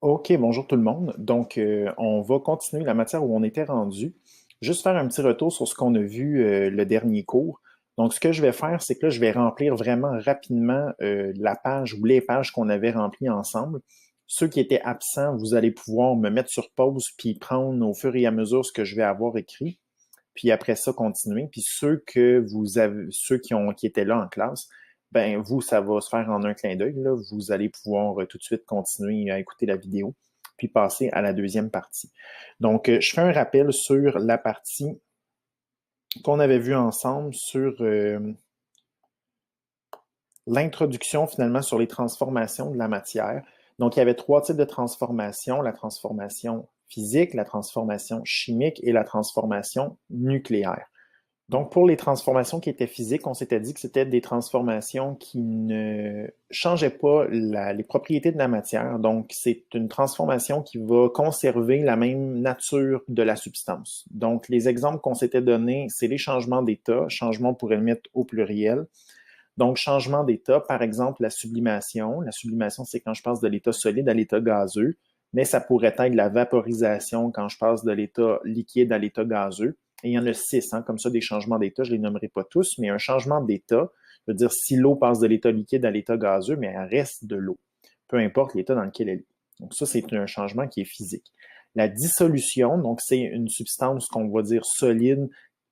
OK, bonjour tout le monde. Donc, on va continuer la matière où on était rendu. Juste faire un petit retour sur ce qu'on a vu le dernier cours. Donc, ce que je vais faire, c'est que là, je vais remplir vraiment rapidement la page ou les pages qu'on avait remplies ensemble. Ceux qui étaient absents, vous allez pouvoir me mettre sur pause puis prendre au fur et à mesure ce que je vais avoir écrit. Puis après ça, continuer. Puis ceux qui étaient là en classe, ben vous, ça va se faire en un clin d'œil. Là. Vous allez pouvoir tout de suite continuer à écouter la vidéo, puis passer à la deuxième partie. Donc, je fais un rappel sur la partie qu'on avait vue ensemble sur l'introduction finalement sur les transformations de la matière. Donc, il y avait trois types de transformations, la transformation physique, la transformation chimique et la transformation nucléaire. Donc, pour les transformations qui étaient physiques, on s'était dit que c'était des transformations qui ne changeaient pas les propriétés de la matière. Donc, c'est une transformation qui va conserver la même nature de la substance. Donc, les exemples qu'on s'était donnés, c'est les changements d'état. Changement, on pourrait le mettre au pluriel. Donc, changement d'état, par exemple, la sublimation. La sublimation, c'est quand je passe de l'état solide à l'état gazeux, mais ça pourrait être la vaporisation quand je passe de l'état liquide à l'état gazeux. Et il y en a 6, hein, comme ça, des changements d'état. Je ne les nommerai pas tous, mais un changement d'état, je veux dire, si l'eau passe de l'état liquide à l'état gazeux, mais elle reste de l'eau, peu importe l'état dans lequel elle est. Donc, ça, c'est un changement qui est physique. La dissolution, donc, c'est une substance qu'on va dire solide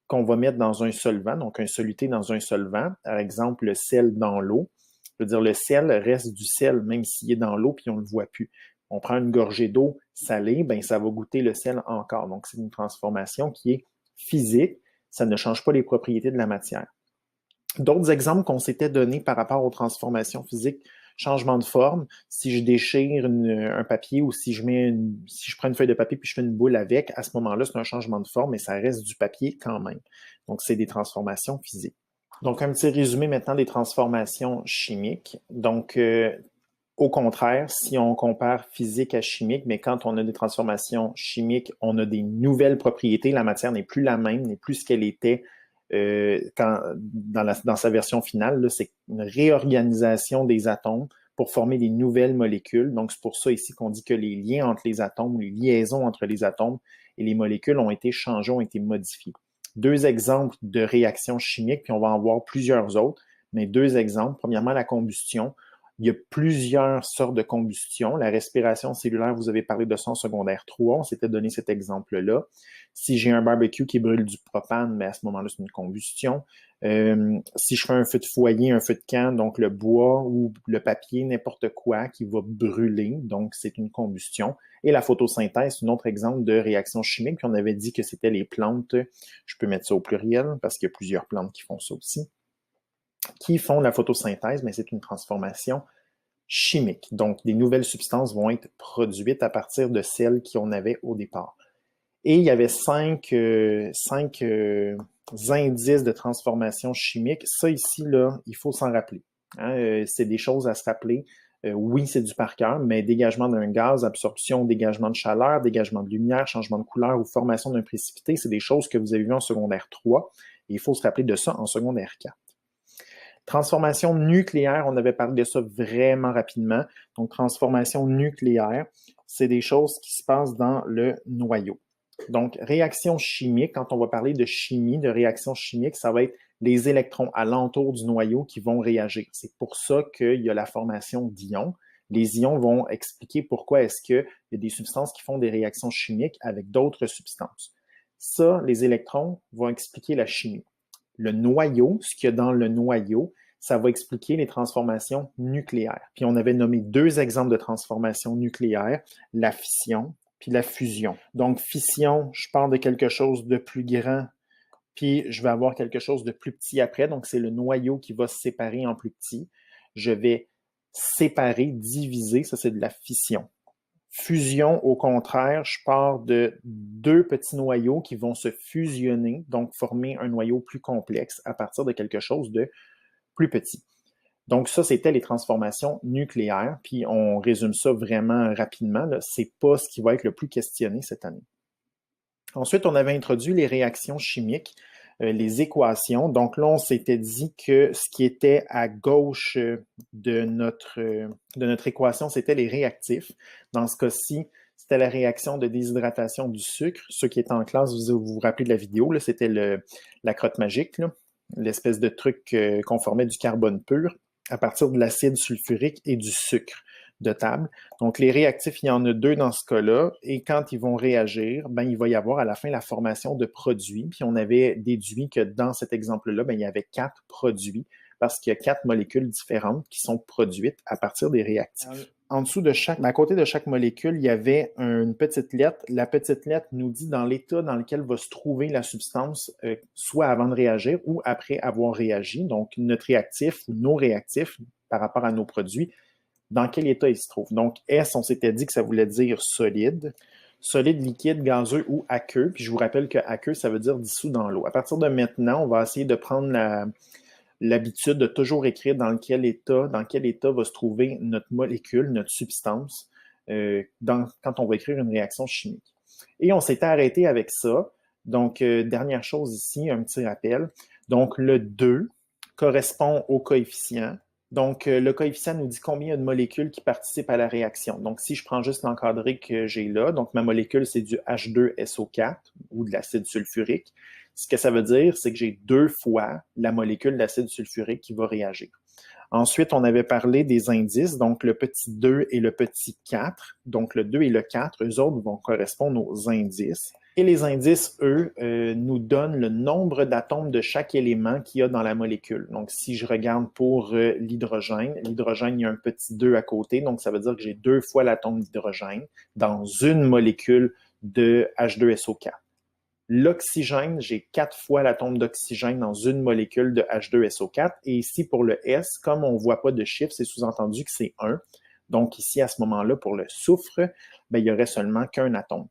qu'on va mettre dans un solvant, donc un soluté dans un solvant, par exemple le sel dans l'eau. Je veux dire, le sel reste du sel, même s'il est dans l'eau puis on ne le voit plus. On prend une gorgée d'eau salée, ben ça va goûter le sel encore. Donc, c'est une transformation qui est physique. Ça ne change pas les propriétés de la matière. D'autres exemples qu'on s'était donnés par rapport aux transformations physiques, changement de forme, si je déchire un papier ou si je prends une feuille de papier puis je fais une boule avec, à ce moment-là, c'est un changement de forme, mais ça reste du papier quand même. Donc, c'est des transformations physiques. Donc, un petit résumé maintenant des transformations chimiques. Donc, au contraire, si on compare physique à chimique, mais quand on a des transformations chimiques, on a des nouvelles propriétés. La matière n'est plus la même, n'est plus ce qu'elle était dans sa version finale. C'est une réorganisation des atomes pour former des nouvelles molécules. Donc, c'est pour ça ici qu'on dit que les liens entre les atomes, les liaisons entre les atomes et les molécules ont été changés, ont été modifiés. Deux exemples de réactions chimiques, puis on va en voir plusieurs autres, mais deux exemples. Premièrement, la combustion. Il y a plusieurs sortes de combustion. La respiration cellulaire, vous avez parlé de ça en secondaire 3. On s'était donné cet exemple-là. Si j'ai un barbecue qui brûle du propane, mais à ce moment-là, c'est une combustion. Si je fais un feu de foyer, un feu de camp, donc le bois ou le papier, n'importe quoi qui va brûler, donc c'est une combustion. Et la photosynthèse, c'est un autre exemple de réaction chimique. Puis on avait dit que c'était les plantes, je peux mettre ça au pluriel parce qu'il y a plusieurs plantes qui font ça aussi, qui font la photosynthèse, mais c'est une transformation chimique. Donc, des nouvelles substances vont être produites à partir de celles qu'on avait au départ. Et il y avait cinq indices de transformation chimique. Ça ici, là, il faut s'en rappeler. Hein? C'est des choses à se rappeler. Oui, c'est du par cœur, mais dégagement d'un gaz, absorption, dégagement de chaleur, dégagement de lumière, changement de couleur ou formation d'un précipité, c'est des choses que vous avez vues en secondaire 3. Et il faut se rappeler de ça en secondaire 4. Transformation nucléaire, on avait parlé de ça vraiment rapidement. Donc, transformation nucléaire, c'est des choses qui se passent dans le noyau. Donc, réaction chimique, quand on va parler de chimie, de réaction chimique, ça va être les électrons alentour du noyau qui vont réagir. C'est pour ça qu'il y a la formation d'ions. Les ions vont expliquer pourquoi est-ce qu'il y a des substances qui font des réactions chimiques avec d'autres substances. Ça, les électrons vont expliquer la chimie. Le noyau, ce qu'il y a dans le noyau, ça va expliquer les transformations nucléaires. Puis on avait nommé deux exemples de transformations nucléaires, la fission puis la fusion. Donc fission, je pars de quelque chose de plus grand, puis je vais avoir quelque chose de plus petit après. Donc c'est le noyau qui va se séparer en plus petit. Je vais séparer, diviser, ça c'est de la fission. Fusion, au contraire, je pars de deux petits noyaux qui vont se fusionner, donc former un noyau plus complexe à partir de quelque chose de plus petit. Donc ça, c'était les transformations nucléaires, puis on résume ça vraiment rapidement. C'est pas ce qui va être le plus questionné cette année. Ensuite, on avait introduit les réactions chimiques. les équations. Donc là, on s'était dit que ce qui était à gauche de notre équation, c'était les réactifs. Dans ce cas-ci, c'était la réaction de déshydratation du sucre. Ceux qui étaient en classe, vous vous rappelez de la vidéo, là, c'était la crotte magique, là, l'espèce de truc qu'on formait du carbone pur à partir de l'acide sulfurique et du sucre de table. Donc, les réactifs, il y en a deux dans ce cas-là, et quand ils vont réagir, ben, il va y avoir à la fin la formation de produits. Puis on avait déduit que dans cet exemple-là, ben, il y avait 4 produits, parce qu'il y a 4 molécules différentes qui sont produites à partir des réactifs. En dessous de à côté de chaque molécule, il y avait une petite lettre. La petite lettre nous dit dans l'état dans lequel va se trouver la substance, soit avant de réagir ou après avoir réagi. Donc, notre réactif ou nos réactifs par rapport à nos produits, dans quel état il se trouve. Donc, S, on s'était dit que ça voulait dire solide, liquide, gazeux ou aqueux. Puis je vous rappelle que aqueux, ça veut dire dissous dans l'eau. À partir de maintenant, on va essayer de prendre l'habitude de toujours écrire dans quel état va se trouver notre molécule, notre substance, quand on va écrire une réaction chimique. Et on s'était arrêté avec ça. Donc, dernière chose ici, un petit rappel. Donc, le 2 correspond au coefficient. Donc, le coefficient nous dit combien il y a de molécules qui participent à la réaction. Donc, si je prends juste l'encadré que j'ai là, donc ma molécule, c'est du H2SO4 ou de l'acide sulfurique. Ce que ça veut dire, c'est que j'ai 2 fois la molécule d'acide sulfurique qui va réagir. Ensuite, on avait parlé des indices, donc le petit 2 et le petit 4. Donc, le 2 et le 4, eux autres vont correspondre aux indices. Et les indices, eux, nous donnent le nombre d'atomes de chaque élément qu'il y a dans la molécule. Donc, si je regarde pour l'hydrogène, il y a un petit 2 à côté, donc ça veut dire que j'ai 2 fois l'atome d'hydrogène dans une molécule de H2SO4. L'oxygène, j'ai 4 fois l'atome d'oxygène dans une molécule de H2SO4. Et ici, pour le S, comme on ne voit pas de chiffre, c'est sous-entendu que c'est 1. Donc ici, à ce moment-là, pour le soufre, ben, il n'y aurait seulement qu'un atome.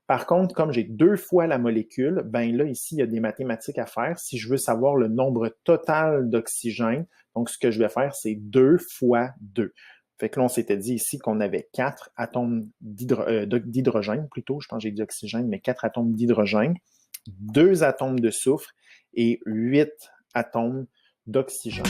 Par contre, comme j'ai 2 fois la molécule, ben là, ici, il y a des mathématiques à faire. Si je veux savoir le nombre total d'oxygène, donc ce que je vais faire, c'est 2 fois 2. Fait que là, on s'était dit ici qu'on avait 4 atomes d'hydrogène, plutôt, je pense que j'ai dit oxygène, mais 4 atomes d'hydrogène, 2 atomes de soufre et 8 atomes d'oxygène.